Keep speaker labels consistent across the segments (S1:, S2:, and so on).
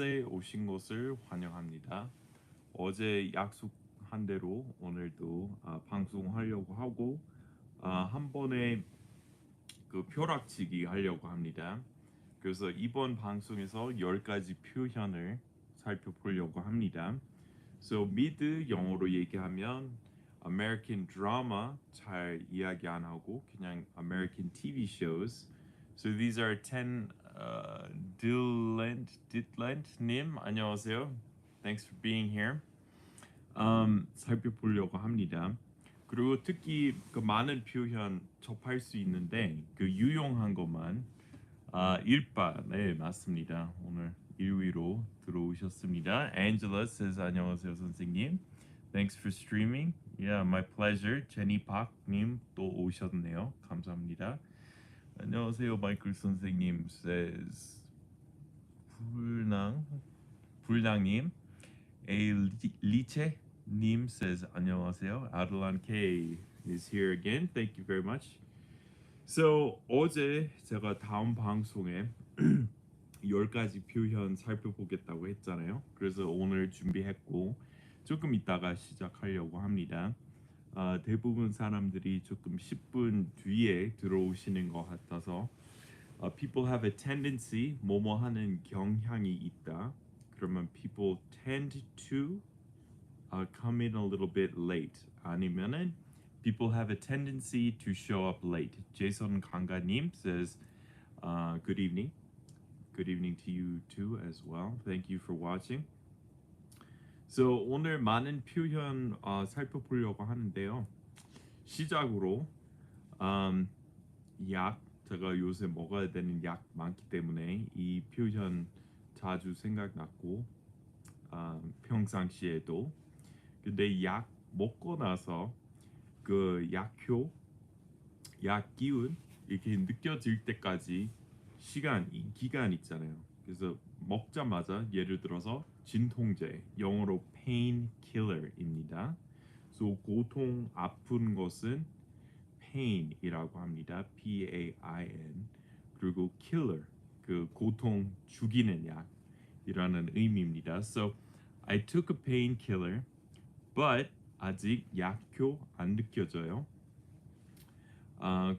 S1: 에 오신 것을 환영합니다. 어제 약속한 대로 오늘도 방송하려고 하고 한 번에 그 벼락치기 하려고 합니다. 그래서 이번 방송에서 10가지 표현을 살펴보려고 합니다. So 미드 영어로 얘기하면 American drama 잘 이야기 안 하고 그냥 American TV shows. So these are 10 Dylan 님 안녕하세요. Thanks for being here. 살펴보려고 합니다. 그리고 특히 그 많은 표현 접할 수 있는데 그 유용한 것만 일바 네 맞습니다. 오늘 1위로 들어오셨습니다. Angela says 안녕하세요 선생님. Thanks for streaming. Yeah, my pleasure. 제니 박님 또 오셨네요. 감사합니다. 안녕하세요 마이클 선생님 says 불낭님 에리체님 says 안녕하세요. 아들란 K is here again. Thank you very much. So 어제 제가 다음 방송에 10가지 표현 살펴보겠다고 했잖아요. 그래서 오늘 준비했고 조금 이따가 시작하려고 합니다. 대부분 사람들이 조금 10분 뒤에 들어오시는 것 같아서 people have a tendency 뭐뭐 하는 경향이 있다. 그러면 people tend to come in a little bit late. 아니면은 people have a tendency to show up late. Jason 강가님 says good evening. Good evening to you too as well. Thank you for watching. So 오늘 많은 표현 살펴보려고 하는데요. 시작으로 약 제가 요새 먹어야 되는 약 많기 때문에 이 표현 자주 생각났고 평상시에도 근데 약 먹고 나서 그 약효, 약 기운 이렇게 느껴질 때까지 기간 있잖아요. 그래서 먹자마자 예를 들어서 진통제, 영어로 painkiller입니다. So 고통 아픈 것은 pain이라고 합니다. P-A-I-N. 그리고 killer 그 고통 죽이는 약이라는 의미입니다. So I took a painkiller, but 아직 약효 안 느껴져요.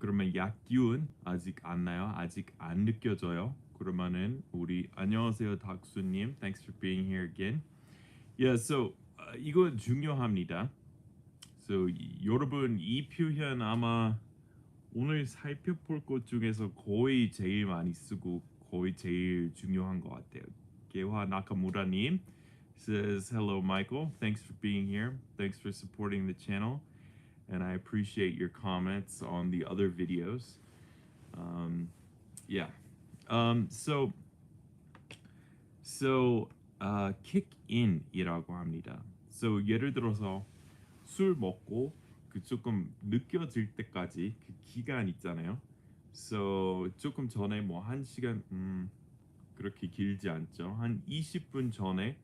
S1: 그러면 약 기운 아직 안 나요. 아직 안 느껴져요. 그러면은 우리 안녕하세요 닥수님. Thanks for being here again. Yeah, so 이거 중요합니다. So 여러분 이 표현 아마 오늘 살펴볼 것 중에서 거의 제일 많이 쓰고 거의 제일 중요한 것 같아요. 개화 나카무라님 says hello Michael. Thanks for being here. Thanks for supporting the channel. And I appreciate your comments on the other videos. Yeah. So kick in이라고 합니다. So 예를 들어서 술 먹고 그 조금 느껴질 때까지 그 기간 있잖아요. So 조금 전에 뭐 1시간 그렇게 길지 않죠. 한 20분 전에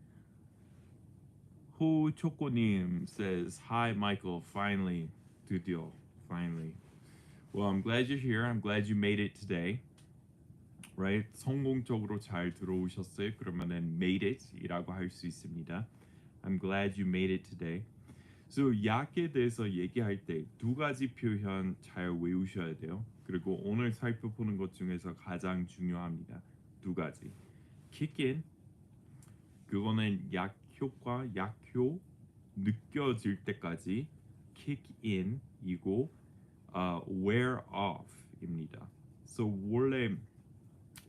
S1: 호초코님 says hi Michael finally 드디어 finally. Well, I'm glad you're here. I'm glad you made it today. Right? 성공적으로 잘 들어오셨어요. 그러면은 made it이라고 할 수 있습니다. I'm glad you made it today. So 약에 대해서 얘기할 때 2가지 표현 잘 외우셔야 돼요. 그리고 오늘 살펴보는 것 중에서 가장 중요합니다. 2가지. kick in 그거는 약 효과, 약효 느껴질 때까지 kick in이고 wear off입니다. So 원래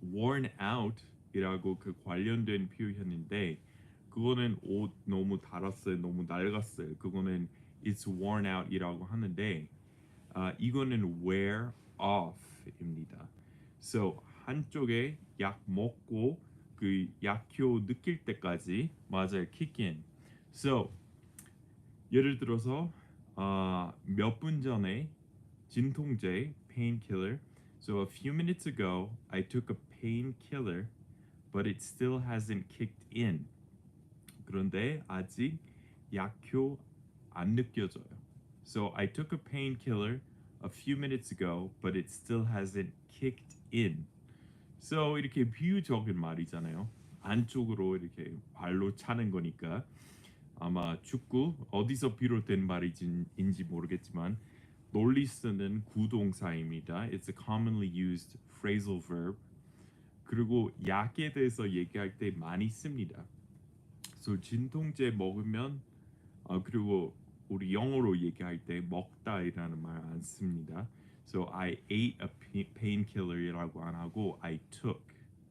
S1: worn out이라고 그 관련된 표현인데 그거는 옷 너무 닳았어요, 너무 낡았어요. 그거는 it's worn out이라고 하는데 이거는 wear off입니다. So 한쪽에 약 먹고 그 약효 느낄 때까지 맞아요, kick in. So 예를 들어서 몇 분 전에 진통제 painkiller. So a few minutes ago, I took a painkiller, but it still hasn't kicked in. 그런데 아직 약효 안 느껴져요. So I took a painkiller a few minutes ago, but it still hasn't kicked in. So 이렇게 비유적인 말이잖아요. 안쪽으로 이렇게 발로 차는 거니까 아마 축구 어디서 비롯된 말인지 모르겠지만 널리 쓰는 구동사입니다. It's a commonly used phrasal verb. 그리고 약에 대해서 얘기할 때 많이 씁니다. So 진통제 먹으면 그리고 우리 영어로 얘기할 때 먹다이라는 말 안 씁니다. So I ate a painkiller이라고 안 하고 I took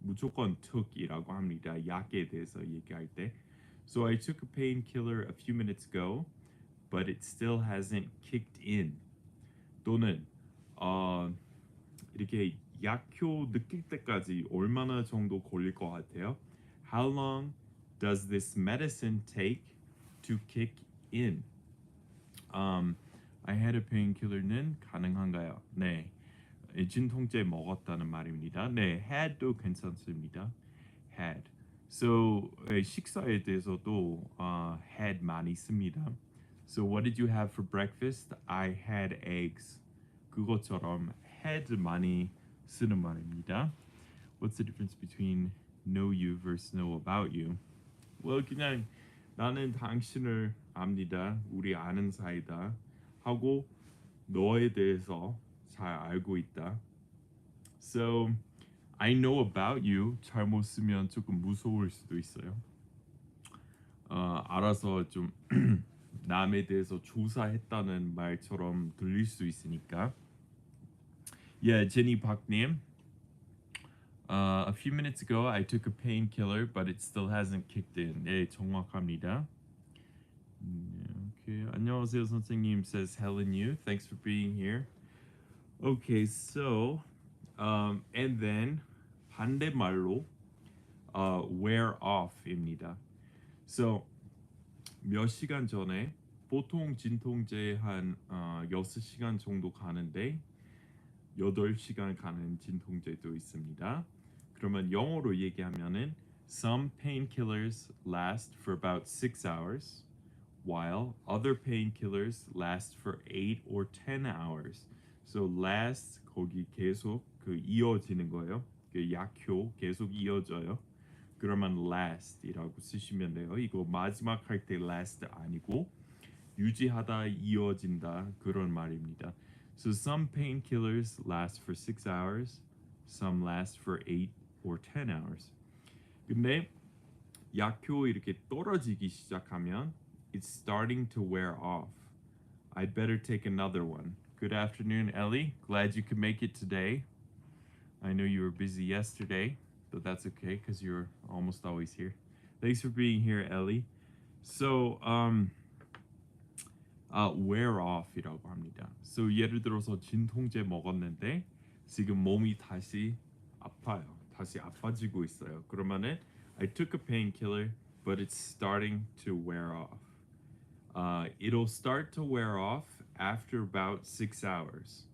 S1: 무조건 took이라고 합니다. 약에 대해서 얘기할 때. So I took a painkiller a few minutes ago, but it still hasn't kicked in. 또는 이렇게 약효 느낄 때까지 얼마나 정도 걸릴 것 같아요? How long does this medicine take to kick in? I had a painkiller는 가능한가요? 네, 진통제 먹었다는 말입니다. 네, had도 괜찮습니다. had. So 식사에 대해서도 had 많이 씁니다. So what did you have for breakfast? I had eggs. 그것처럼 had 많이 쓰는 말입니다. What's the difference between know you versus know about you? Well, 그냥 나는 당신을 압니다. 우리 아는 사이다. 하고 너에 대해서 잘 알고 있다. So I know about you 잘못 쓰면 조금 무서울 수도 있어요. 알아서 좀 남에 대해서 조사했다는 말처럼 들릴 수 있으니까. Yeah, 제니 박님. A few minutes ago, I took a painkiller, but it still hasn't kicked in. 네, 정확합니다. Okay, 안녕하세요 선생님 says Helen Yu. Thanks for being here. Okay, so and then 반대말로 wear off입니다. So 몇 시간 전에 보통 진통제 한 6시간 정도 가는데 8시간 가는 진통제도 있습니다. 그러면 영어로 얘기하면은 some painkillers last for about 6 hours while other painkillers last for 8 or 10 hours. So last 거기 계속 그 이어지는 거예요. 그 약효 계속 이어져요. 그러면 last이라고 쓰시면 돼요. 이거 마지막 할 때 last 아니고 유지하다 이어진다 그런 말입니다. So some painkillers last for 6 hours, some last for 8 or 10 hours. 근데 약효 이렇게 떨어지기 시작하면 it's starting to wear off. I'd better take another one. Good afternoon, Ellie. Glad you could make it today. I know you were busy yesterday, but that's okay because you're almost always here. Thanks for being here, Ellie. So, wear off이라고 합니다. So 예를 들어서 진통제 먹었는데 지금 몸이 다시 아파요. 다시 아파지고 있어요. 그러면은 I took a painkiller, but it's starting to wear off. It'll start to wear off after about 6 hours.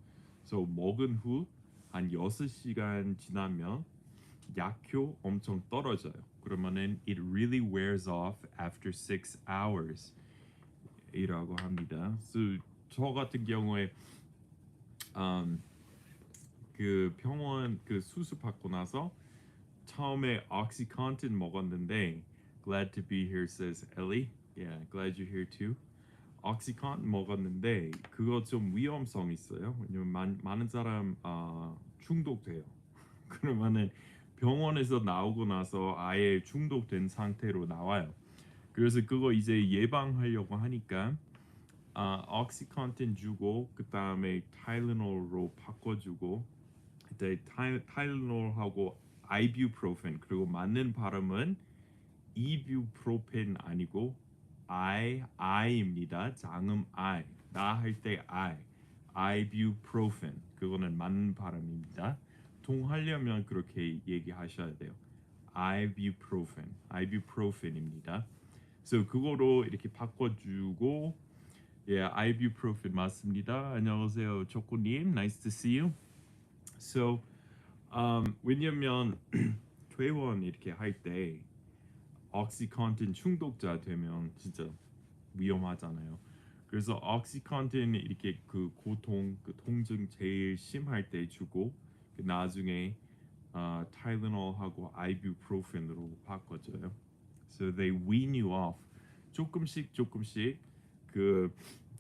S1: So 먹은 후 한 6시간 지나면 약효 엄청 떨어져요. 그러면은 it really wears off after 6 hours. 이라고 합니다. So, 저 같은 경우에 그 병원 그 수술 받고 나서 처음에 오xycontin 먹었는데 glad to be here says Ellie. Yeah, glad you're here too. 오xycontin 먹었는데 그거 좀 위험성 있어요. 왜냐면 많은 사람 중독돼요. 그러면은 병원에서 나오고 나서 아예 중독된 상태로 나와요. 그래서 그거 이제 예방하려고 하니까 오xycontin 주고 그 다음에 타일레놀로 바꿔주고 그때 타일레놀하고 ibuprofen 그리고 맞는 발음은 ibuprofen 아니고 I입니다. 장음 I 나 할 때 ibuprofen 그거는 맞는 발음입니다. 통하려면 그렇게 얘기하셔야 돼요. ibuprofen입니다. So 그거로 이렇게 바꿔주고 yeah, ibuprofen 맞습니다. 안녕하세요, 조코님. Nice to see you. So 왜냐면 퇴원 이렇게 할 때 오xycontin 중독자 되면 진짜 위험하잖아요. 그래서 오xycontin 이렇게 그 고통, 그 통증 제일 심할 때 주고 그 나중에 타일레놀하고 아이부프로펜으로 바꿔줘요. So they wean you off. 조금씩 그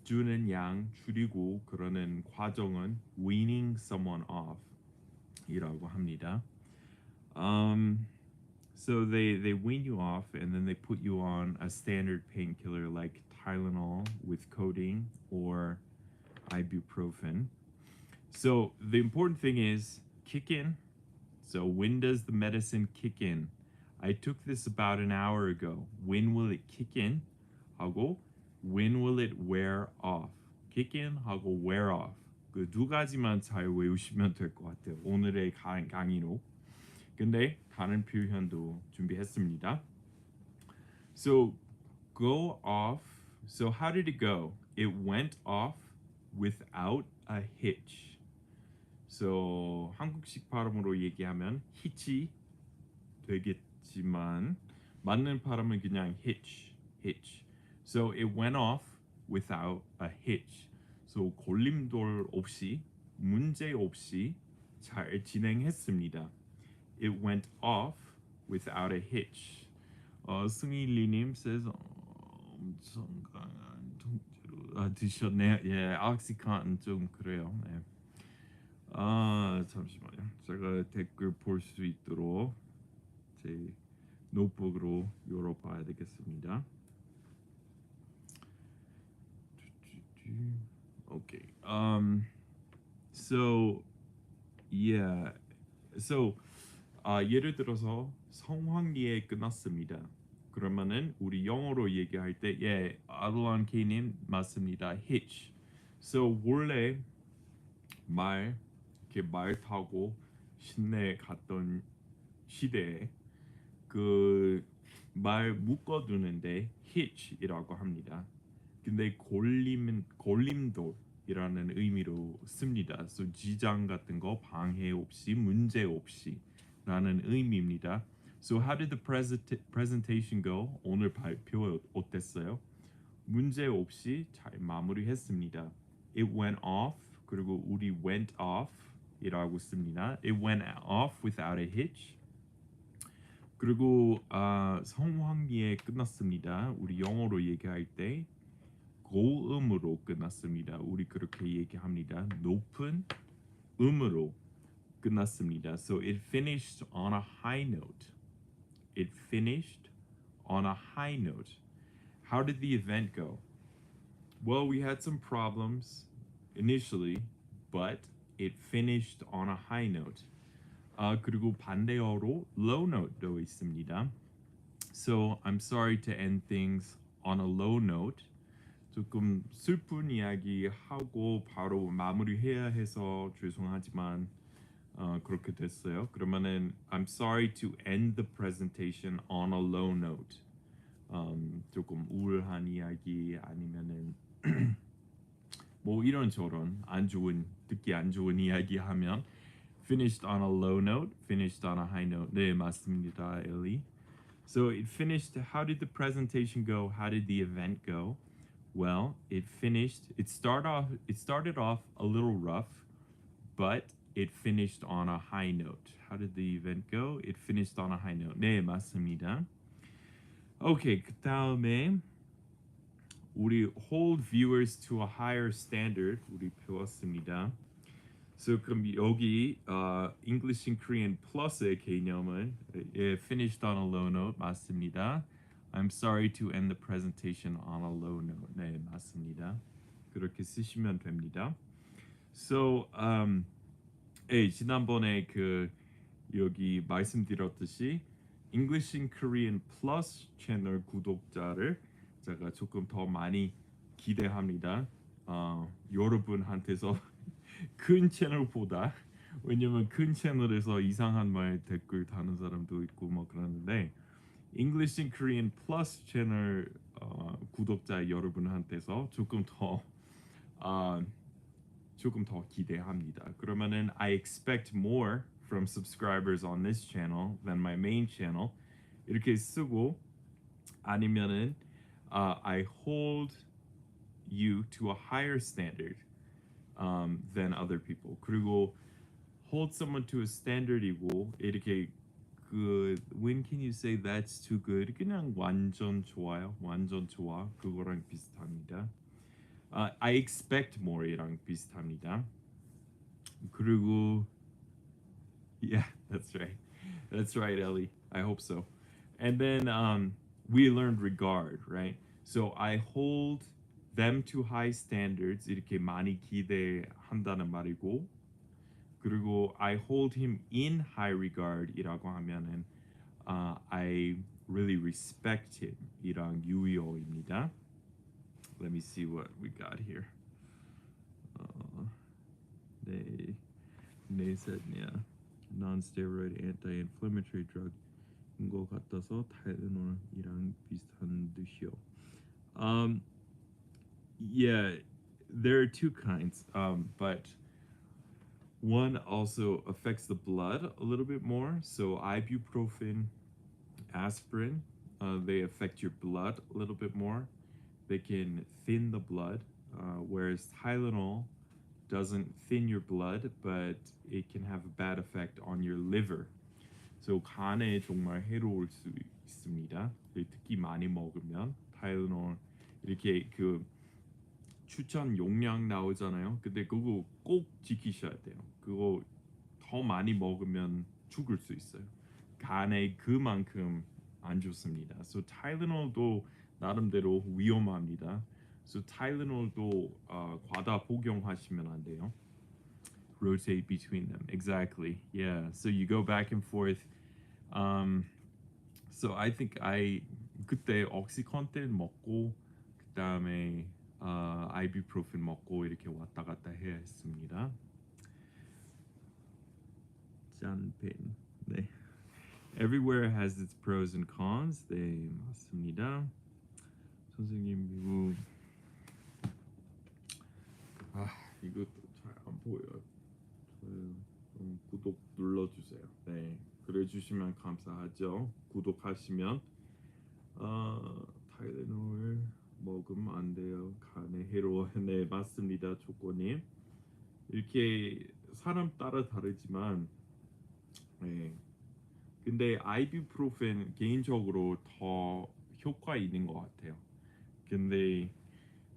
S1: 주는 양 줄이고 그러는 과정은 weaning someone off 이라고 합니다. So they wean you off and then they put you on a standard painkiller like Tylenol with codeine or ibuprofen. So the important thing is kick in. So when does the medicine kick in? I took this about an hour ago. When will it kick in? 하고 when will it wear off? Kick in 하고 wear off. 그 두 가지만 잘 외우시면 될 것 같아요. 오늘의 강의로. 근데 다른 표현도 준비했습니다. So go off. So how did it go? It went off without a hitch. So 한국식 발음으로 얘기하면 hitch이 되겠지만 맞는 발음은 그냥 hitch. So it went off without a hitch. So 걸림돌 없이 문제 없이 잘 진행했습니다. It went off without a hitch. 승일리님 says 엄청 강한 통째로 드셨네요. 예, oksycontin 좀 그래요. 네. 잠시만요. 제가 댓글 볼 수 있도록 제 노트북으로 열어봐야 되겠습니다. Okay. So yeah. So 예를 들어서 성황리에 끝났습니다. 그러면은 우리 영어로 얘기할 때 예, 아들란 K님 맞습니다. hitch. So 원래 이렇게 말 타고 시내 갔던 시대에 그 말 묶어두는데 hitch이라고 합니다. 근데 걸림돌이라는 의미로 씁니다. So 지장 같은 거 방해 없이 문제 없이라는 의미입니다. So how did the presentation go? 오늘 발표 어땠어요? 문제 없이 잘 마무리했습니다. It went off 그리고 우리 went off 이라고 씁니다. It went off without a hitch. 그리고 성황리에 끝났습니다. 우리 영어로 얘기할 때 고음으로 끝났습니다. 우리 그렇게 얘기합니다. 높은 음으로 끝났습니다. So it finished on a high note. It finished on a high note. How did the event go? Well, we had some problems initially, but it finished on a high note. 그리고 반대어로 low note도 있습니다. So I'm sorry to end things on a low note. 조금 슬픈 이야기 하고 바로 마무리해야 해서 죄송하지만 그렇게 됐어요. 그러면은 I'm sorry to end the presentation on a low note. 조금 우울한 이야기 아니면은 뭐 이런저런 듣기 안 좋은 이야기 하면 finished on a low note, finished on a high note. 네, 맞습니다, Ellie. So it finished. How did the presentation go? How did the event go? Well, it started off a little rough, but it finished on a high note. How did the event go? It finished on a high note. 네, 맞습니다. Okay, 그다음에 우리 hold viewers to a higher standard 우리 배웠습니다. So 그럼 여기 English in Korean plus의 개념은 finished on a low note 맞습니다. I'm sorry to end the presentation on a low note. 네, 맞습니다. 그렇게 쓰시면 됩니다. So 지난번에 여기 말씀드렸듯이 English in Korean Plus 채널 구독자를 제가 조금 더 많이 기대합니다. 여러분한테서 큰 채널보다 왜냐면 큰 채널에서 이상한 말 댓글 다는 사람도 있고 뭐 그러는데 English in Korean Plus 채널 구독자 여러분한테서 조금 더 기대합니다. 그러면은 I expect more from subscribers on this channel than my main channel. 이렇게 쓰고 아니면은 I hold you to a higher standard than other people. 그리고 hold someone to a standard이고 이렇게 그 when can you say that's too good? 그냥 완전 좋아요. 완전 좋아. 그거랑 비슷합니다. I expect more이랑 비슷합니다. 그리고 yeah, that's right. That's right, Ellie. I hope so. And then we learned regard, right? So I hold them to high standards. 이렇게 많이 기대한다는 말이고, 그리고 I hold him in high regard이라고 하면은 I really respect him 이랑 유효입니다. Let me see what we got here. 네, 네 사냐. Non-steroid anti-inflammatory drug인 것 같아서 타이레놀이랑 비슷한 듯이요. Yeah, there are two kinds, but one also affects the blood a little bit more. So ibuprofen, aspirin, they affect your blood a little bit more. They can thin the blood, whereas Tylenol doesn't thin your blood, but it can have a bad effect on your liver. So 간에 정말 해로울 수 있습니다. 특히 많이 먹으면 타일레놀 이렇게 그 추천 용량 나오잖아요. 근데 그거 꼭 지키셔야 돼요. 그거 더 많이 먹으면 죽을 수 있어요. 간에 그만큼 안 좋습니다. So 타일레놀도 나름대로 위험합니다. So 타일레놀도 과다 복용하시면 안 돼요. Rotate between them. Exactly. Yeah. So you go back and forth. So I think 그때 옥시컨텐 먹고 그다음에 ibuprofen 먹고 이렇게 왔다 갔다 해야 했습니다. 짠펜. 네. Everywhere has its pros and cons. 네, 맞습니다. 선생님 미국 이것도 잘 안 보여요. 구독 눌러주세요. 네, 그래 주시면 감사하죠. 구독하시면 타이레놀 먹으면 안 돼요. 간에 해로워. 네, 맞습니다, 조건님. 이렇게 사람 따라 다르지만, 네. 근데 아이부프로펜 개인적으로 더 효과 있는 것 같아요. 근데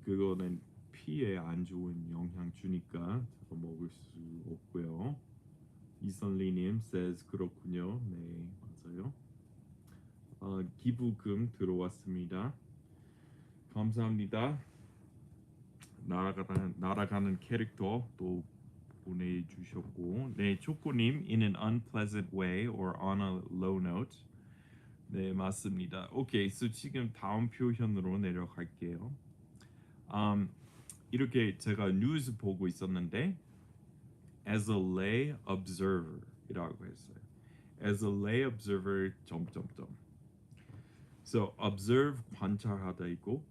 S1: 그거는 피에 안 좋은 영향 주니까 저도 먹을 수 없고요. 이선리님 says 그렇군요. 네, 맞아요. 기부금 들어왔습니다. 감사합니다. 날아가는 캐릭터 또 보내주셨고, 네, 초코님 in an unpleasant way or on a low note. 네, 맞습니다. 오케이, so 지금 다음 표현으로 내려갈게요. 이렇게 제가 뉴스 보고 있었는데 as a lay observer이라고 했어요. as a lay observer 점점점. So observe 관찰하다 있고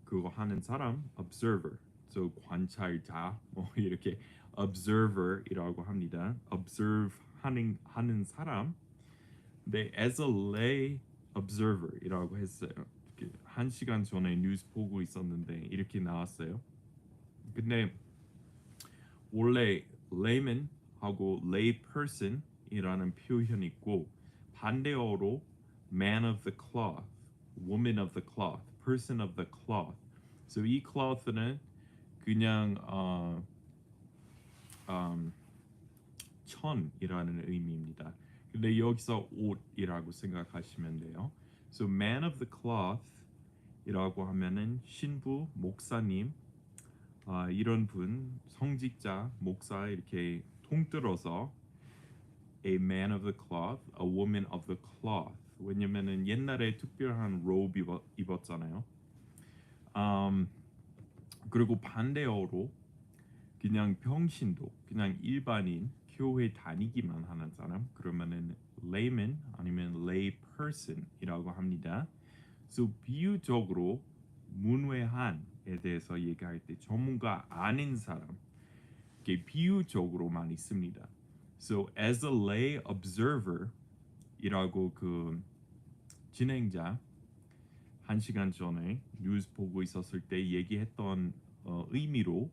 S1: 그거 하는 사람 observer. So 관찰자 뭐 이렇게 observer이라고 합니다. observe 하는 사람. 네, as a lay observer이라고 했어요. 1시간 전에 뉴스 보고 있었는데 이렇게 나왔어요. 근데 원래 layman하고 layperson이라는 표현이 있고 반대어로 man of the cloth, woman of the cloth, person of the cloth. So 이 cloth는 그냥 천이라는 의미입니다. 근데 여기서 옷이라고 생각하시면 돼요. So man of the cloth이라고 하면은 신부, 목사님, 이런 분, 성직자, 목사 이렇게 통틀어서 a man of the cloth, a woman of the cloth. 왜냐면은 옛날에 특별한 robe 입었잖아요. 그리고 반대어로 그냥 평신도, 그냥 일반인, 교회 다니기만 하는 사람, 그러면은 layman 아니면 layperson이라고 합니다. So 비유적으로 문외한에 대해서 얘기할 때 전문가 아닌 사람, 이게 비유적으로 많이 씁니다. So as a lay observer이라고 그 진행자 1시간 전에 뉴스 보고 있었을 때 얘기했던 의미로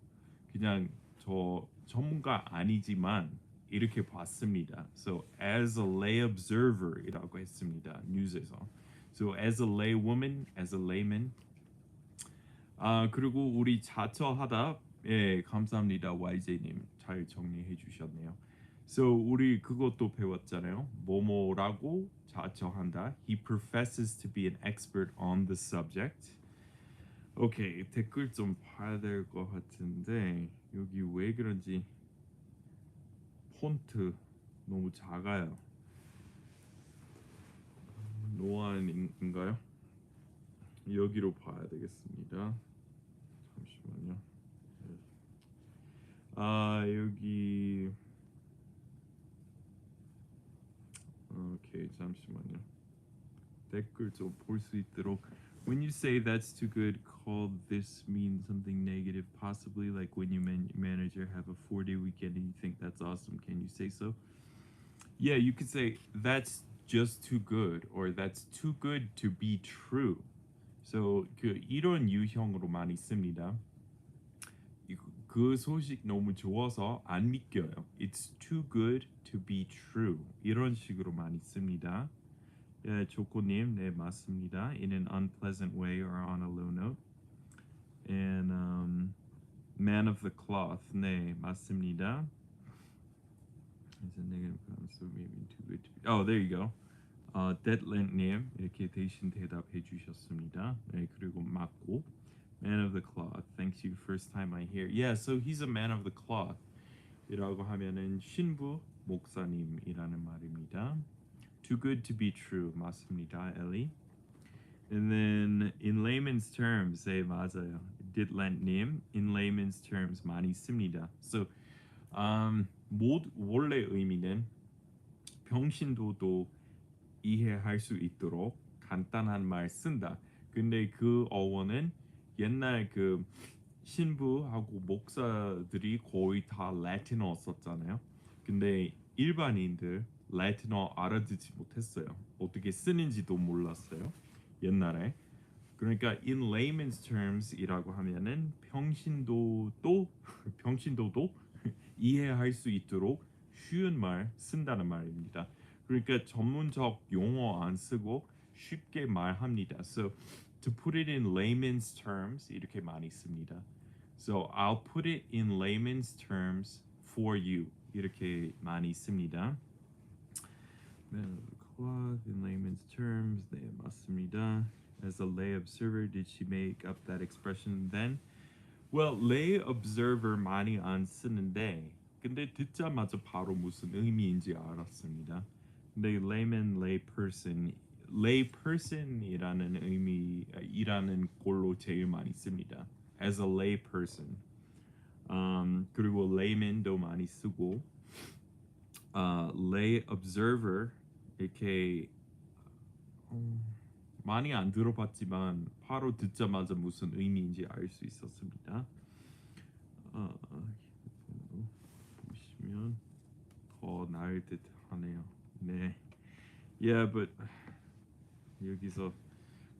S1: 그냥 저 전문가 아니지만 이렇게 봤습니다. So as a lay observer이라고 했습니다. 뉴스에서. So as a lay woman, as a layman. 그리고 우리 자처하다. 예, 감사합니다. YJ님 잘 정리해 주셨네요. So 우리 그것도 배웠잖아요. 뭐뭐라고 자처한다. He professes to be an expert on the subject. 오케이, 댓글 좀 봐야 될 것 같은데 여기 왜 그런지 폰트 너무 작아요. 노안인가요? 여기로 봐야 되겠습니다. 잠시만요. 여기 오케이, 잠시만요. 댓글 좀 볼 수 있도록. When you say that's too good, call this mean something negative, possibly like when you manager have a 4-day weekend and you think that's awesome. Can you say so? Yeah, you could say that's just too good or that's too good to be true. So 그 이런 유형으로 많이 씁니다. 그 소식 너무 좋아서 안 믿겨요. It's too good to be true. 이런 식으로 많이 씁니다. 예, 조코님, 네 맞습니다. In an unpleasant way or on a low note. And man of the cloth, 네 맞습니다. It's a negative comment, so maybe too good to be. Oh, there you go. Deadland님 이렇게 대신 대답해 주셨습니다. 네, 그리고 맞고. Man of the cloth. Thanks you. First time I hear. Yeah, so he's a man of the cloth. 이라고 하면은 신부 목사님이라는 말입니다. Too good to be true. 맞습니다, Ellie. And then in layman's terms, 네 맞아요. Didland님 in layman's terms 많이 씁니다. So 원래 의미는 평신도도 이해할 수 있도록 간단한 말 쓴다. 근데 그 어원은 옛날 그 신부하고 목사들이 거의 다 라틴어 썼잖아요. 근데 일반인들 라틴어 알아듣지 못했어요. 어떻게 쓰는지도 몰랐어요. 옛날에. 그러니까 in layman's terms이라고 하면은 평신도도 이해할 수 있도록 쉬운 말 쓴다는 말입니다. 그러니까 전문적 용어 안 쓰고 쉽게 말합니다. So to put it in layman's terms 이렇게 많이 씁니다. So I'll put it in layman's terms for you 이렇게 많이 씁니다. Cloth in layman's terms 네 맞습니다. As a lay observer, did she make up that expression then? Well, lay observer 많이 안 쓰는데 근데 듣자마자 바로 무슨 의미인지 알았습니다. 근데 layman, layperson이라는 의미이라는 걸로 제일 많이 씁니다. As a layperson. 그리고 layman도 많이 쓰고 lay observer 이렇게 많이 안 들어봤지만 바로 듣자마자 무슨 의미인지 알 수 있었습니다. 보시면 더 나을 듯 하네요. 네. Yeah, but 여기서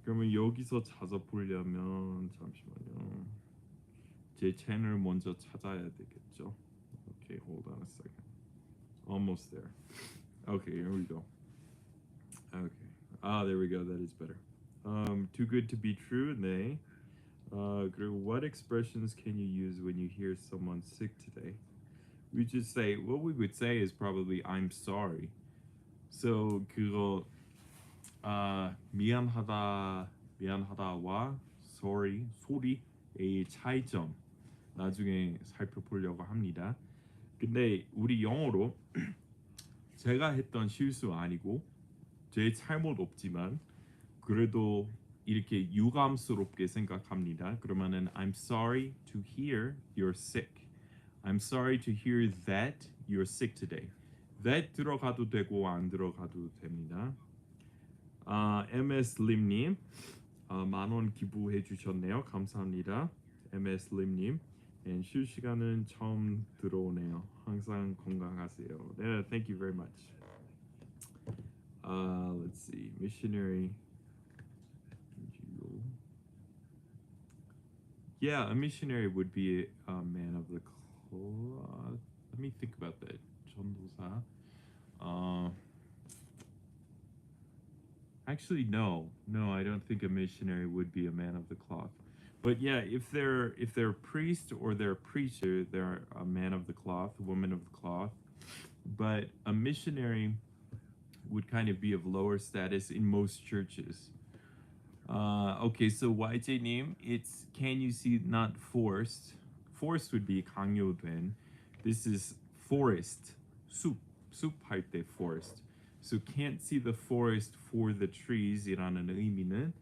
S1: 그러면 여기서 찾아 보려면 잠시만요. 제 채널 먼저 찾아야 되겠죠. Okay, hold on a second. Almost there. Okay, here we go. Okay. There we go. That is better. Too good to be true. 네. 그리고 what expressions can you use when you hear someone sick today? We just say what we would say is probably I'm sorry. So 그거 미안하다와 소리의 차이점 나중에 살펴보려고 합니다. 근데 우리 영어로 제가 했던 실수 아니고 제 잘못 없지만 그래도 이렇게 유감스럽게 생각합니다. 그러면은 I'm sorry to hear you're sick. I'm sorry to hear that you're sick today. That 들어가도 되고 안 들어가도 됩니다. MS 림님 10,000원 기부해 주셨네요. 감사합니다. MS 림님. 실시간은 처음 들어오네요. 항상 건강하세요. Yeah, thank you very much. Let's see. Missionary. Yeah, a missionary would be a man of the cloth. Let me think about that. 전도사. Actually, no, I don't think a missionary would be a man of the cloth. But yeah, if they're a priest or they're a preacher, they're a man of the cloth, a woman of the cloth. But a missionary would kind of be of lower status in most churches. Okay, so YJ님, it's can you see not forced. Forced would be 강요된. This is forest. 숲 할 때 forest. So can't see the forest for the trees이라는 의미는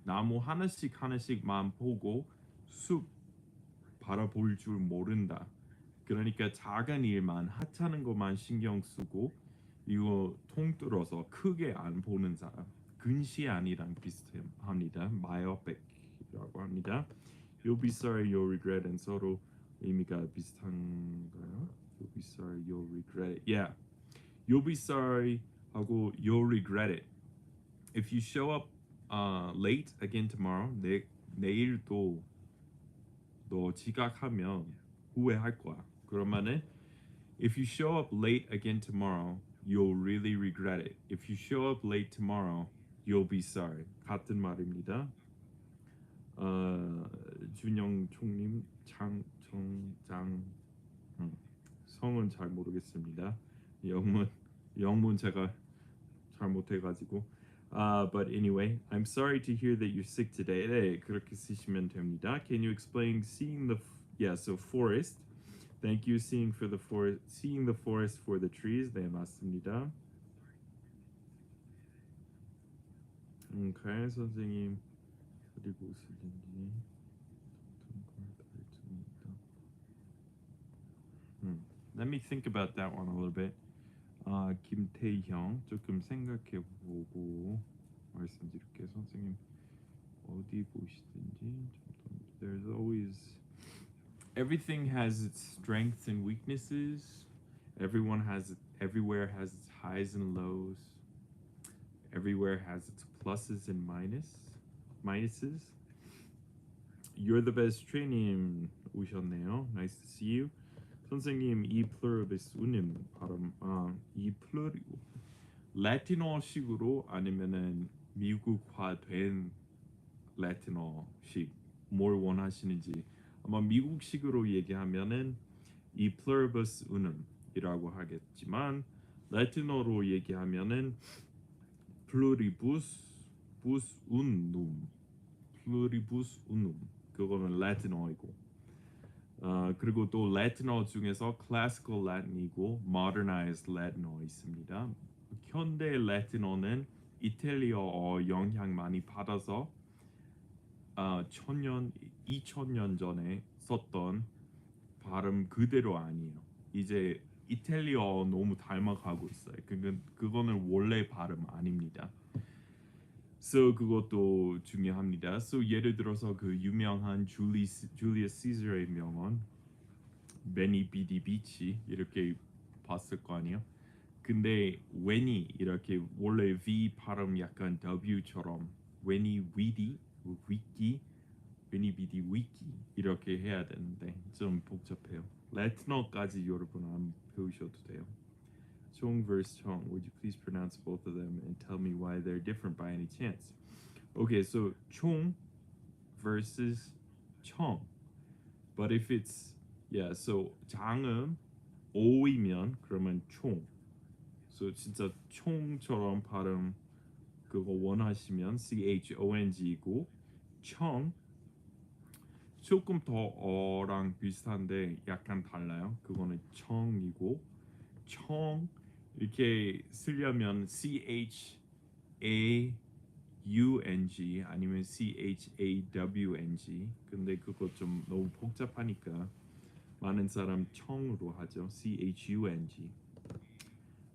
S1: 나무 하나씩만 보고 숲 바라볼 줄 모른다. 그러니까 작은 일만 하찮은 것만 신경 쓰고 이거 통틀어서 크게 안 보는 사람. 근시안이랑 비슷합니다. myopic이라고 합니다. You'll be sorry, you'll regret, 서로 의미가 비슷한가요? You'll be sorry, you'll regret it. Yeah, you'll be sorry 하고 you'll regret it. If you show up late again tomorrow, 내일 또 너 지각하면 후회할 거야. 그러면은 if you show up late again tomorrow, you'll really regret it. If you show up late tomorrow, you'll be sorry. 같은 말입니다. 준영 총님 장정장 성은 잘 모르겠습니다. 영문 제가 잘 못해가지고. But anyway, I'm sorry to hear that you're sick today. 네, 그렇게 쓰시면 됩니다. Can you explain seeing the so forest? Thank you. Seeing the forest for the trees. 네, 맞습니다. Okay, 선생님 그리고 쓰는지 Let me think about that one a little bit. 김태형 조금 생각해보고 말씀드릴게요. 선생님 어디 보시든지 there's always everything has its strengths and weaknesses. Everywhere has its highs and lows. Everywhere has its pluses and minuses. You're the best training 오셨네요. Nice to see you. 선생님 이 pluribus unum 발음 이 플루리고 라틴어식으로 아니면은 미국화된 라틴어식 뭘 원하시는지 아마 미국식으로 얘기하면은 이 pluribus unum이라고 하겠지만 라틴어로 얘기하면은 pluribus unum 그거는 라틴어이고 그리고 또 라틴어 중에서 classical Latin이고 modernized Latin어 있습니다. 현대 라틴어는 이탈리아어 영향 많이 받아서 2000년 전에 썼던 발음 그대로 아니에요. 이제 이탈리아어 너무 닮아가고 있어요. 그거는 원래 발음 아닙니다. So 그것도 중요합니다. So 예를 들어서 그 유명한 줄리어스 시저의 명언 Veni Vidi Vici 이렇게 봤을 거 아니에요. 근데 Veni 이렇게 원래 V 발음 약간 W처럼 Veni Vidi Vici Veni Vidi Vici 이렇게 해야 되는데 좀 복잡해요. 라틴어까지 여러분 안 배우셔도 돼요. Chong versus Chong. Would you please pronounce both of them and tell me why they're different by any chance? Okay, so Chong versus Chong. But if it's so 장음 오이면 그러면 총. So 진짜 총처럼 발음 그거 원하시면 CHONG이고 청 조금 더 어랑 비슷한데 약간 달라요. 그거는 청이고 청 이렇게 쓰려면 CHAUNG 아니면 CHAWNG. 근데 그거 좀 너무 복잡하니까 많은 사람 청으로 하죠. CHUNG.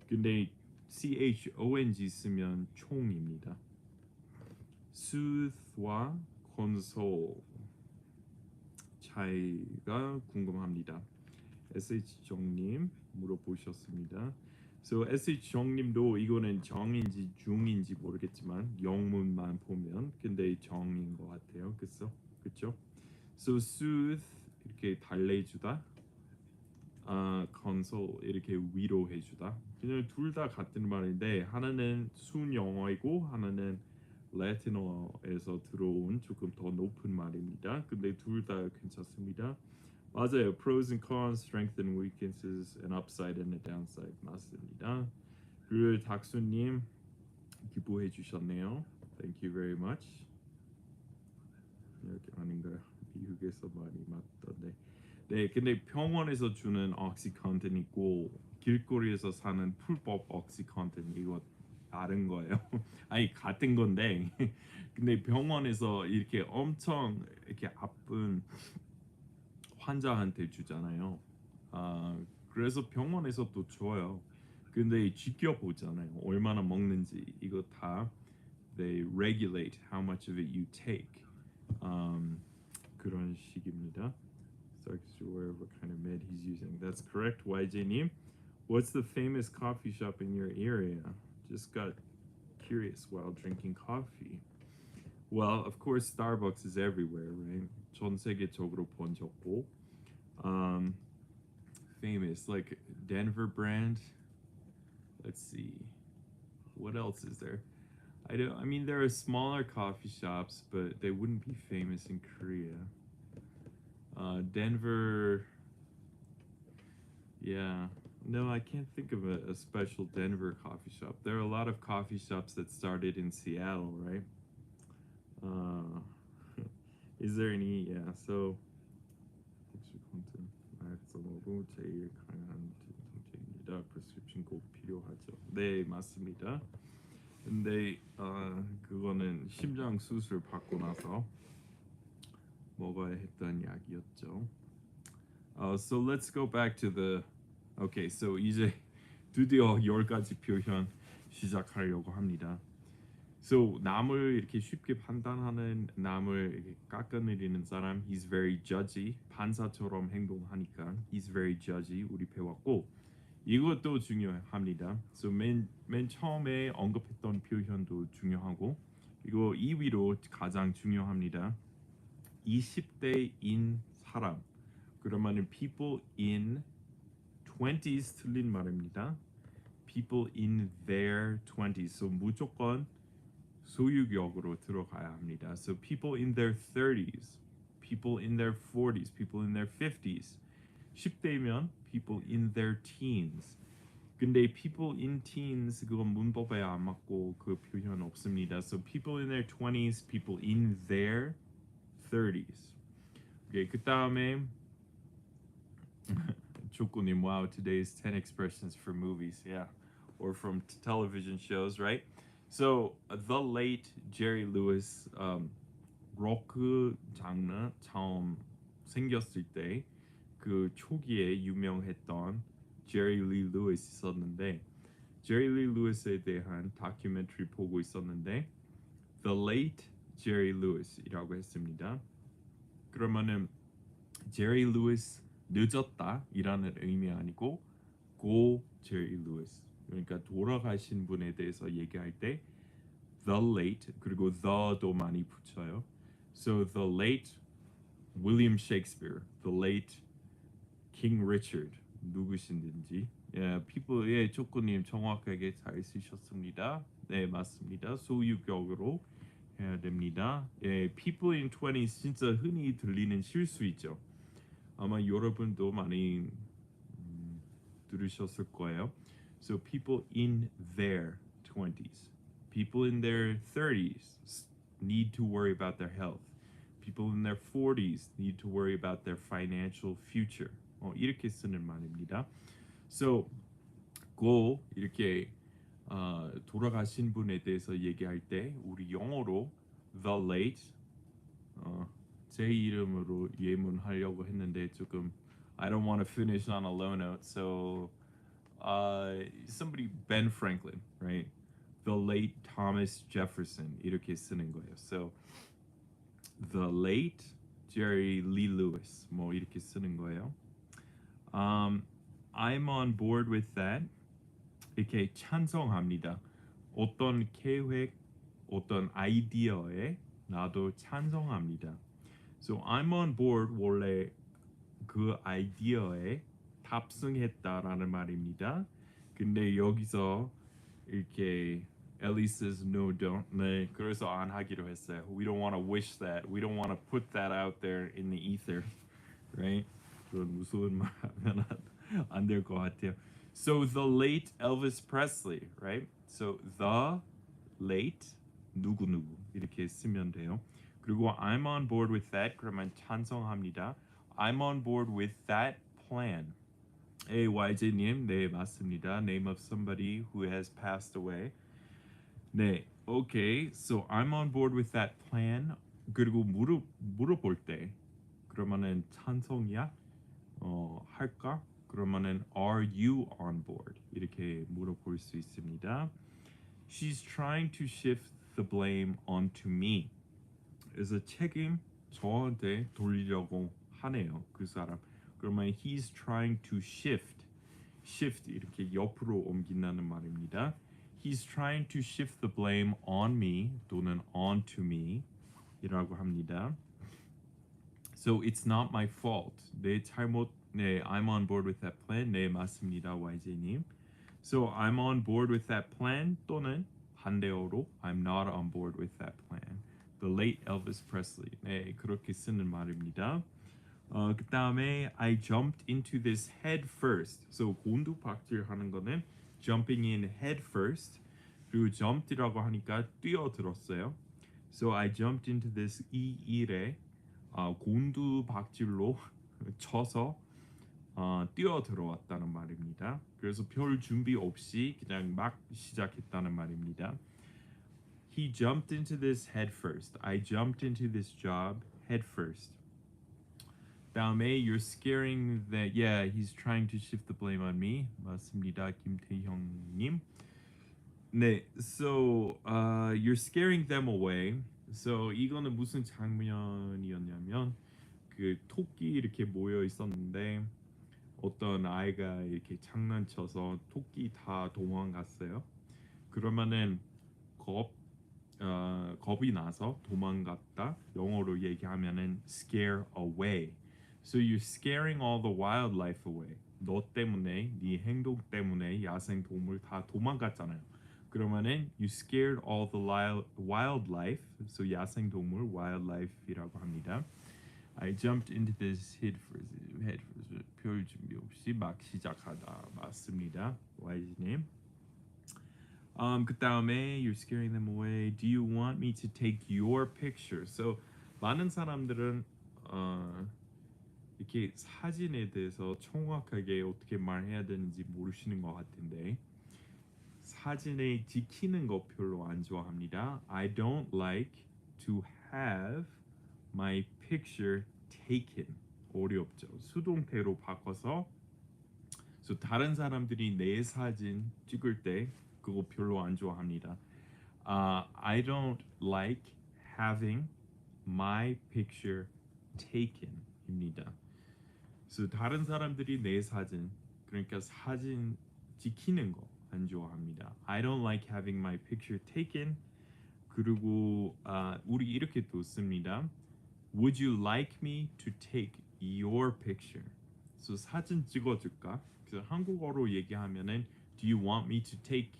S1: 근데 CHONG 쓰면 총입니다. soothe와 console 차이가 궁금합니다. SH 정님 물어보셨습니다. So SH 정님도 이거는 정인지 중인지 모르겠지만 영문만 보면 근데 정인 것 같아요. 그쵸? So soothe 이렇게 달래주다. console 이렇게 위로해주다. 그냥 둘 다 같은 말인데 하나는 순영어이고 하나는 라틴어에서 들어온 조금 더 높은 말입니다. 근데 둘 다 괜찮습니다. 맞아요. Pros and cons, strengths and weaknesses, an upside and a downside 맞습니다. 그 닥수님 기부해 주셨네요. Thank you very much. 여기 아닌가요? 미국에서 많이 맞던데. 네, 근데 병원에서 주는 옥시컨텐 있고 길거리에서 사는 풀법 옥시컨텐 이거 다른 거예요. 아니 같은 건데 근데 병원에서 이렇게 엄청 이렇게 아픈 환자한테 주잖아요. 그래서 병원에서 또 줘요. 근데 지켜보잖아요. 얼마나 먹는지 이거 다 they regulate how much of it you take. 음, 그런 식입니다. Starts to aware of what kind of med he's using. That's correct, YJ님. What's the famous coffee shop in your area? Just got curious while drinking coffee. Well, of course, Starbucks is everywhere, right? 전 세계적으로 번졌고, um, famous like Denver brand. Let's see, what else is there? I don't. I mean, there are smaller coffee shops, but they wouldn't be famous in Korea. Denver. Yeah. No, I can't think of a special Denver coffee shop. There are a lot of coffee shops that started in Seattle, right? Uh, is there any? Yeah. So, 알코올로 제일 강한 정책입니다. prescription 꼭 필요하죠. 네, 맞습니다. 근데 그거는 심장 수술 받고 나서 먹어야 했던 약이었죠. So let's go back to the. Okay, so 이제 드디어 10가지 표현 시작하려고 합니다. So 남을 이렇게 쉽게 판단하는 남을 이렇게 깎아내리는 사람, he's very judgy. 판사처럼 행동하니까 he's very judgy. 우리 배웠고 이것도 중요합니다. So 맨 처음에 언급했던 표현도 중요하고 이거 2위로 가장 중요합니다. 20대인 사람. 그러면은 people in 20s 틀린 말입니다. People in their 20s. So 무조건 소유격으로 들어가야 합니다. So people in their 30s, people in their 40s, people in their 50s. 10대면 people in their teens. 근데 people in teens 그건 문법에 안 맞고 그 표현 없습니다. So people in their 20s, people in their 30s. 오케이, 그 다음에 조코님, wow, today's 10 expressions for movies, yeah, or from television shows, right? So the late Jerry Lewis, 로크 장르 처음 생겼을 때 그 초기에 유명했던 제리 리 루이스 있었는데 제리 리 루이스에 대한 다큐멘터리 보고 있었는데 The Late Jerry Lewis이라고 했습니다. 그러면은 제리 루이스 늦었다 이라는 의미 아니고 고 제리 루이스 그러니까 돌아가신 분에 대해서 얘기할 때 the late 그리고 the도 많이 붙여요. So the late William Shakespeare, the late King Richard 누구신지 people 조코님 정확하게 잘 쓰셨습니다. 네 맞습니다. 소유격으로 해야 됩니다. people in 20s 진짜 흔히 들리는 실수이죠. 아마 여러분도 많이 들으셨을 거예요. So people in their 20s, people in their 30s need to worry about their health. People in their 40s need to worry about their financial future. 이렇게 쓰는 말입니다. So go 이렇게 돌아가신 분에 대해서 얘기할 때 우리 영어로 the late 제 이름으로 예문하려고 했는데 조금 I don't want to finish on a low note. So somebody Ben Franklin, right? The late Thomas Jefferson 이렇게 쓰는 거예요. So the late Jerry Lee Lewis 뭐 이렇게 쓰는 거예요. I'm on board with that. 이렇게 찬성합니다. 어떤 계획, 어떤 아이디어에 나도 찬성합니다. So I'm on board 원래 그 아이디어에 탑승했다라는 말입니다. 근데 여기서 이렇게 Ellie says no don't. 네, 그래서 안 하기로 했어요. We don't want to wish that. We don't want to put that out there in the ether, right? 그런 무서운 말 하면 안 될 것 같아요. So the late Elvis Presley, right? So the late 누구 이렇게 쓰면 돼요. 그리고 I'm on board with that. 그러면 찬성합니다. I'm on board with that plan. AYJ님, 네 맞습니다. Name of somebody who has passed away. 네, okay. So I'm on board with that plan. 그리고 물어볼 때 그러면은 찬성이야? 할까? 그러면은 Are you on board? 이렇게 물어볼 수 있습니다. She's trying to shift the blame onto me. 그래서 책임 저한테 돌리려고 하네요. 그 사람. 그러면 he's trying to shift 이렇게 옆으로 옮긴다는 말입니다. He's trying to shift the blame on me 또는 onto me 이라고 합니다. So it's not my fault. 내 잘못. 네, I'm on board with that plan. 네, 맞습니다, YJ님. So I'm on board with that plan 또는 반대어로 I'm not on board with that plan. The late Elvis Presley. 네, 그렇게 쓰는 말입니다. 그 다음에 I jumped into this head first. So 곤두박질 하는 거는 jumping in head first. 그리고 jumped이라고 하니까 뛰어들었어요. So I jumped into this 이 일에 곤두박질로 쳐서 뛰어들어왔다는 말입니다. 그래서 별 준비 없이 그냥 막 시작했다는 말입니다. He jumped into this head first. I jumped into this job head first. 다음에 you're scaring that. Yeah, he's trying to shift the blame on me. 맞습니다, 김태형님. 네, so you're scaring them away. So 이거는 무슨 장면이었냐면 그 토끼 이렇게 모여 있었는데 어떤 아이가 이렇게 장난쳐서 토끼 다 도망갔어요. 그러면은 겁이 나서 도망갔다. 영어로 얘기하면은 scare away. So you're scaring all the wildlife away. 너 때문에, 네 행동 때문에 야생 동물 다 도망갔잖아요. 그러면은 you scared all the wildlife. So 야생 동물 wildlife이라고 합니다. I jumped into this head first. 별 준비 없이 막 시작하다. 맞습니다, YG님. 그 다음에 you're scaring them away. Do you want me to take your picture? So 많은 사람들은 이렇게 사진에 대해서 정확하게 어떻게 말해야 되는지 모르시는 것 같은데 사진에 찍히는 거 별로 안 좋아합니다. I don't like to have my picture taken. 어렵죠. 수동태로 바꿔서 so 다른 사람들이 내 사진 찍을 때 그거 별로 안 좋아합니다. I don't like having my picture taken입니다. So 다른 사람들이 내 사진 그러니까 사진 찍히는 거 안 좋아합니다. I don't like having my picture taken. 그리고 우리 이렇게 또 씁니다. Would you like me to take your picture? So 사진 찍어줄까? 그래서 한국어로 얘기하면은 Do you want me to take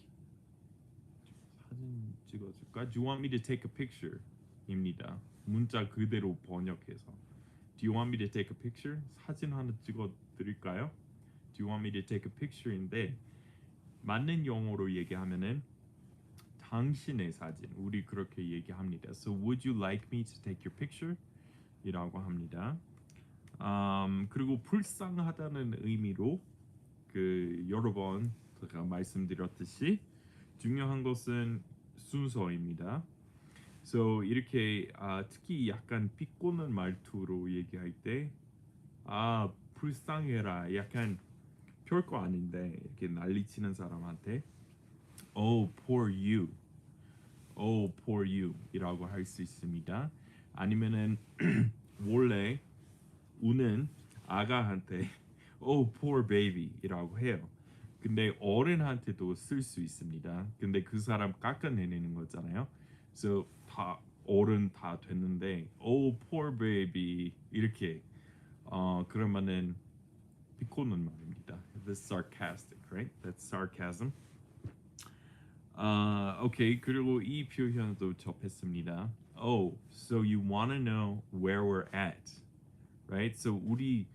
S1: 사진 찍어줄까? Do you want me to take a picture? 입니다. 문자 그대로 번역해서 Do you want me to take a picture? 사진 하나 찍어드릴까요? Do you want me to take a picture인데 맞는 영어로 얘기하면은 당신의 사진 우리 그렇게 얘기합니다. So would you like me to take your picture? 이라고 합니다. 그리고 불쌍하다는 의미로 그 여러 번 제가 말씀드렸듯이 중요한 것은 순서입니다. So 이렇게 특히 약간 비꼬는 말투로 얘기할 때 불쌍해라 약간 별거 아닌데 이렇게 난리치는 사람한테 Oh poor you, Oh poor you 이라고 할 수 있습니다. 아니면은 원래 우는 아가한테 Oh poor baby 이라고 해요. 근데 어른한테도 쓸 수 있습니다. 근데 그 사람 깎아내리는 거잖아요. So 다 어른 다 됐는데 Oh poor baby 이렇게 그러면은 비꼬는 말입니다. This sarcastic, right? That's sarcasm. Okay. 그리고 이 표현도 접했습니다. Oh, so you want to know where we're at, right? So 우리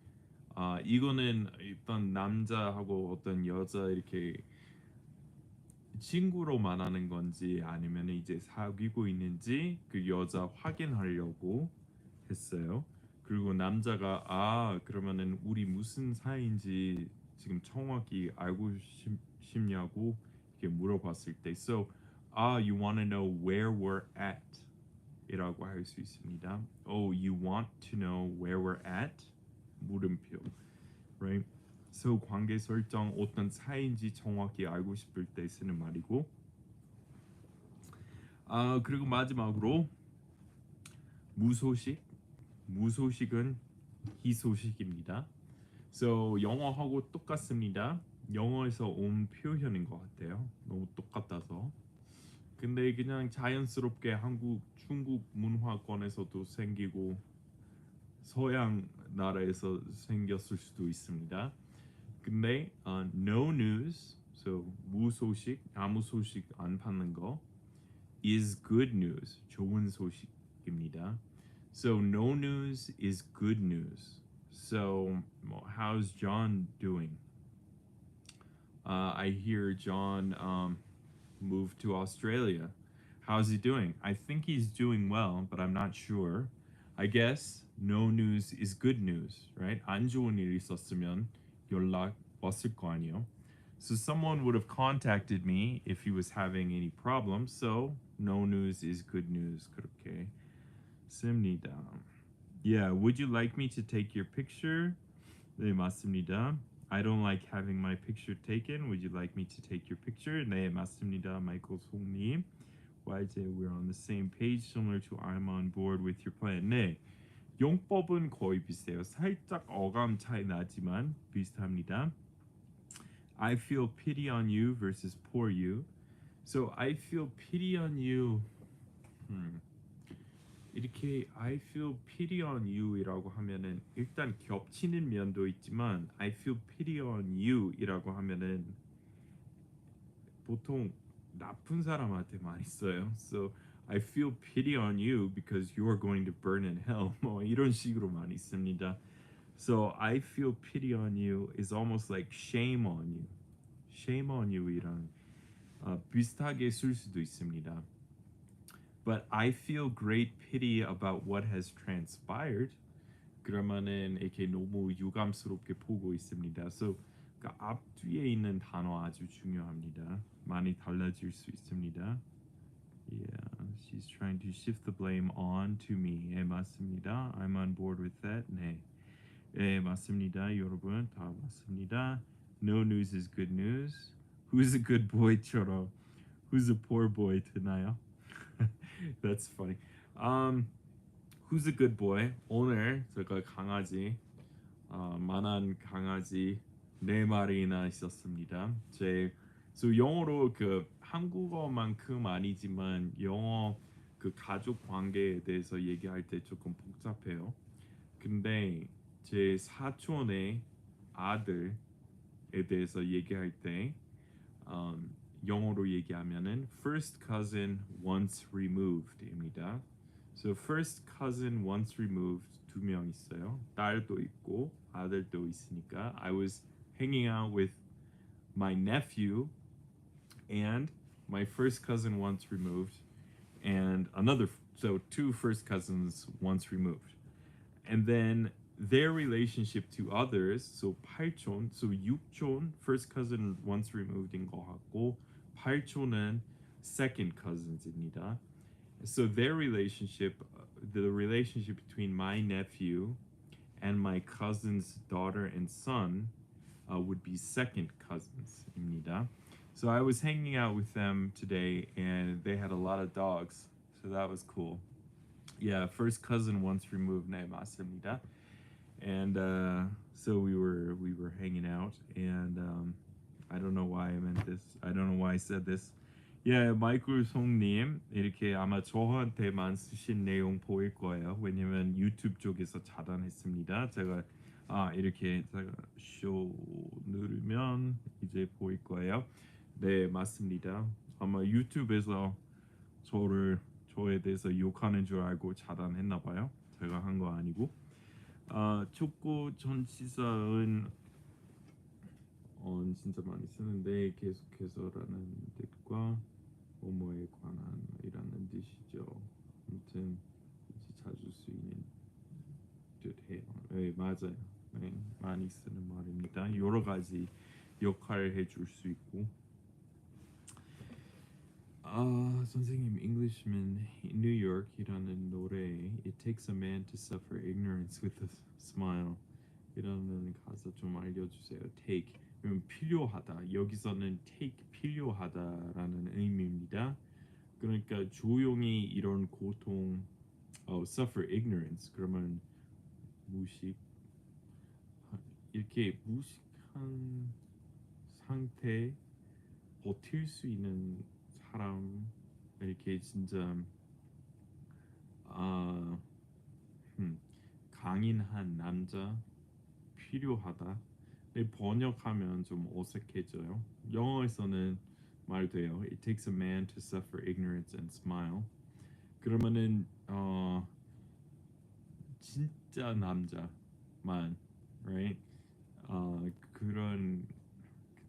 S1: 이거는 일단 남자하고 어떤 여자 이렇게 친구로 만나는 건지 아니면 이제 사귀고 있는지 그 여자 확인하려고 했어요. 그리고 남자가 그러면은 우리 무슨 사이인지 지금 정확히 알고 싶냐고 이렇게 물어봤을 때 so you want to know where we're at 이라고 할 수 있습니다. Oh, you want to know where we're at? 물음표. Right? So 관계 설정 어떤 사이인지 정확히 알고 싶을 때 쓰는 말이고 그리고 마지막으로 무소식. 무소식은 희소식입니다. So 영어하고 똑같습니다. 영어에서 온 표현인 것 같아요. 너무 똑같아서. 근데 그냥 자연스럽게 한국, 중국 문화권에서도 생기고 서양 나라에서 생겼을 수도 있습니다. 근데 no news, so 무소식, 아무 소식 안 받는 거 is good news, 좋은 소식입니다. So no news is good news. So how's John doing? I hear John moved to Australia. How's he doing? I think he's doing well, but I'm not sure. I guess no news is good news, right? 안 좋은 일 있었으면 연락 왔을 거 아니에요. So someone would have contacted me if he was having any problems. So no news is good news. 그렇게 씁니다. Yeah, would you like me to take your picture? 네, 맞습니다. I don't like having my picture taken. Would you like me to take your picture? 네, 맞습니다. 마이클 송님. YJ, we're on the same page, similar to I'm on board with your plan. 네, 용법은 거의 비슷해요. 살짝 어감 차이 나지만 비슷합니다. I feel pity on you versus poor you. So I feel pity on you. 이렇게 I feel pity on you이라고 하면은 일단 겹치는 면도 있지만 I feel pity on you이라고 하면은 보통 나쁜 사람한테 많이 써요. So I feel pity on you because you are going to burn in hell. 뭐 이런 식으로 많이 씁니다. So I feel pity on you is almost like shame on you. Shame on you이랑 비슷하게 쓸 수도 있습니다. But I feel great pity about what has transpired. 그러면은 이렇게 너무 유감스럽게 보고 있습니다. So 그 앞뒤에 있는 단어 아주 중요합니다. 많이 달라질 수 있습니다. Yeah, she's trying to shift the blame on to me. 네, 맞습니다. I'm on board with that. 네, 네 맞습니다. 여러분 다 맞습니다. No news is good news. Who's a good boy처럼 Who's a poor boy 되나요? That's funny. Who's a good boy? 오늘 제가 강아지 만한 강아지 4마리나 있었습니다. so 영어로 그 한국어만큼 아니지만 영어 그 가족 관계에 대해서 얘기할 때 조금 복잡해요. 근데 제 사촌의 아들에 대해서 얘기할 때 영어로 얘기하면은 first cousin once removed입니다. So first cousin once removed 2명 있어요. 딸도 있고 아들도 있으니까 I was hanging out with my nephew and my first cousin once removed and another so 2 first cousins once removed. And then their relationship to others, so 8촌, so 6촌 first cousin once removed인 거 같고 8촌은 second cousins입니다. So their relationship, the relationship between my nephew and my cousin's daughter and son would be second cousins입니다. So I was hanging out with them today and they had a lot of dogs. So that was cool. Yeah, first cousin once removed. 네, 맞습니다. And so we were hanging out and I don't know why I meant this. I don't know why I said this. Yeah, 마이클 송님 이렇게 아마 저한테만 쓰신 내용 보일 거예요. 왜냐면 유튜브 쪽에서 차단했습니다. 제가 이렇게 제가 쇼 누르면 이제 보일 거예요. 네, 맞습니다. 아마 유튜브에서 저에 대해서 욕하는 줄 알고 차단했나 봐요. 제가 한 거 아니고. 촉구 전치사은 진짜 많이 쓰는데 계속해서라는 뜻과 뭐뭐에 관한이라는 뜻이죠. 아무튼 이제 자주 쓰이는 듯해요. 네, 맞아요. 네, 많이 쓰는 말입니다. 여러 가지 역할을 해줄 수 있고. 선생님 Englishman in New York이라는 노래에 It takes a man to suffer ignorance with a smile 이라는 가사 좀 알려주세요. Take 그럼 필요하다. 여기서는 take 필요하다라는 의미입니다. 그러니까 조용히 이런 고통 suffer ignorance 그러면 무식 이렇게 무식한 상태 버틸 수 있는 사람 이렇게 진짜 아 강인한 남자 필요하다. 번역하면 좀 어색해져요. 영어에서는 말돼요. It takes a man to suffer ignorance and smile. 그러면은 진짜 남자만, right? 그런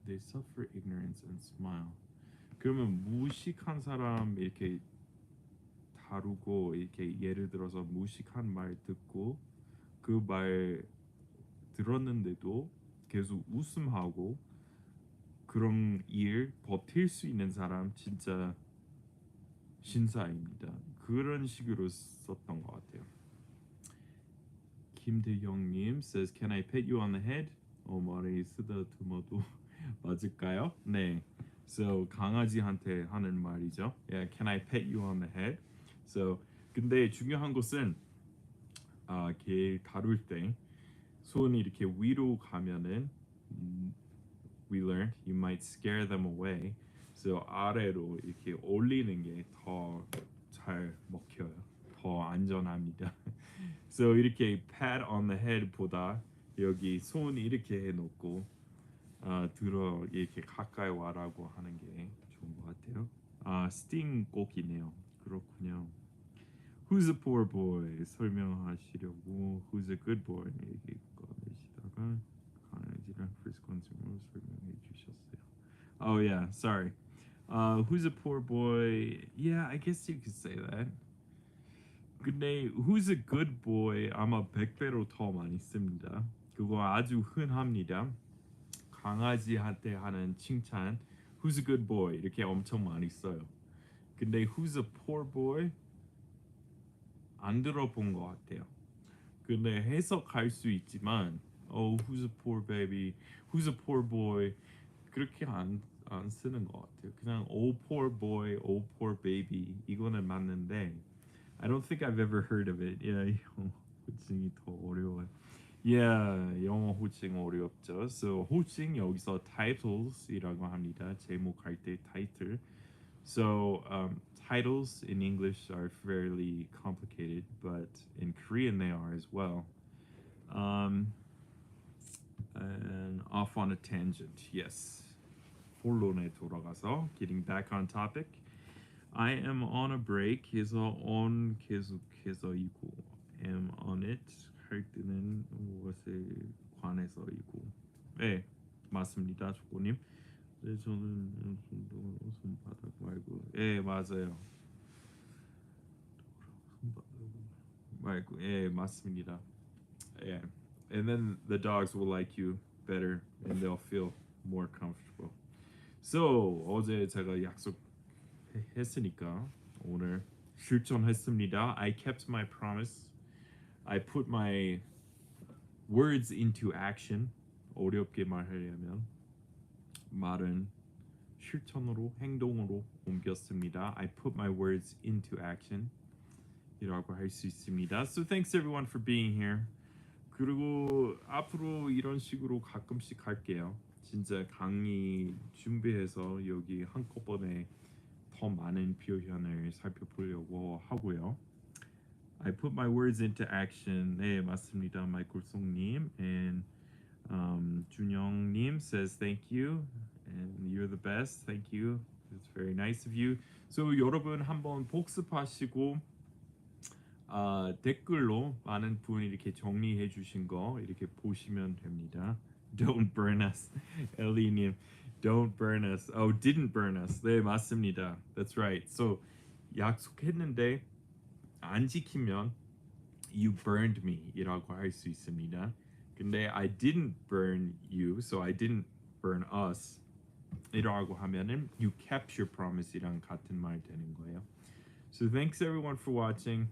S1: they suffer ignorance and smile. 그러면 무식한 사람 이렇게 다루고 이렇게 예를 들어서 무식한 말 듣고 그 말 들었는데도 계속 웃음하고 그런 일 버틸 수 있는 사람 진짜 신사입니다. 그런 식으로 썼던 것 같아요. 김대경님 says, Can I pet you on the head? 말이 쓰다듬어도 맞을까요? 네. So 강아지한테 하는 말이죠. Yeah, can I pet you on the head? So 근데 중요한 것은 개 다룰 때 손이 이렇게 위로 가면은 we learned you might scare them away. So 아래로 이렇게 올리는 게 더 잘 먹혀요. 더 안전합니다. So 이렇게 pat on the head보다 여기 손 이렇게 해놓고 들어 이렇게 가까이 와라고 하는 게 좋은 것 같아요. 스팅 꼭이네요. 그렇군요. Who's a poor boy 설명하시려고 Who's a good boy 얘기 꺼내시다가 강아지랑 first consumer 설명해 주셨어요. Oh yeah, sorry. Who's a poor boy? Yeah, I guess you could say that. 근데 Who's a good boy 아마 100배로 더 많이 씁니다. 그거 아주 흔합니다. 강아지한테 하는 칭찬 Who's a good boy 이렇게 엄청 많이 써요. 근데 Who's a poor boy 안 들어본 것 같아요. 근데 해석할 수 있지만 Who's a poor baby, Who's a poor boy 그렇게 안 쓰는 것 같아요. 그냥 Oh poor boy, Oh poor baby 이거는 맞는데 I don't think I've ever heard of it. Yeah, 호칭이 더 어려워요. Yeah, 영어 호칭 어렵죠. So 호칭 여기서 titles이라고 합니다. 제목할 때 title. So titles in English are fairly complicated, but in Korean they are as well. And off on a tangent, yes. 본론에 돌아가서 getting back on topic. I am on a break 해서 on 계속해서이고 am on it 할 때는 무엇에 관해서이고 네 맞습니다 조코님. 네 저는 손바닥 말고 예 맞아요 손바닥 말고 예 맞습니다. Yeah, and then the dogs will like you better and they'll feel more comfortable. So 어제 제가 약속했으니까 오늘 실천했습니다. I kept my promise. I put my words into action. 어렵게 말하려면 말은 실천으로 행동으로 옮겼습니다. I put my words into action. 이라고 할 수 있습니다. So thanks everyone for being here. 그리고 앞으로 이런 식으로 가끔씩 할게요. 진짜 강의 준비해서 여기 한꺼번에 더 많은 표현을 살펴보려고 하고요. I put my words into action. 네, 맞습니다. 마이클 송님 and 준영님 says thank you and you're the best. Thank you. It's very nice of you. So 여러분 한번 복습하시고 댓글로 많은 분이 이렇게 정리해 주신 거 이렇게 보시면 됩니다. Don't burn us. 엘리님, don't burn us. Oh, didn't burn us. 네, 맞습니다. That's right. So 약속했는데 안 지키면 you burned me 이라고 할 수 있습니다. 근데 I didn't burn you, so I didn't burn us 이라고 하면은 you kept your promise이랑 같은 말 되는 거예요. So thanks everyone for watching.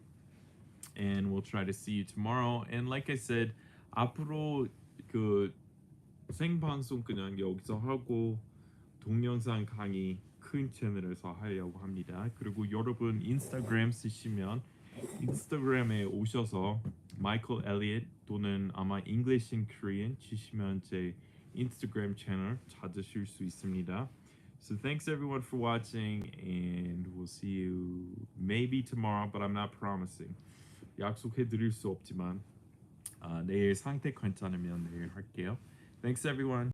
S1: And we'll try to see you tomorrow. And like I said, 앞으로 그 생방송 그냥 여기서 하고 동영상 강의 큰 채널에서 하려고 합니다. 그리고 여러분 인스타그램 쓰시면 인스타그램에 오셔서 마이클 엘리엇 또는 아마 English in Korean 치시면 제 인스타그램 채널 찾으실 수 있습니다. So thanks everyone for watching and we'll see you maybe tomorrow, but I'm not promising. 약속해 드릴 수 없지만 내일 상태 괜찮으면 내일 할게요. Thanks everyone.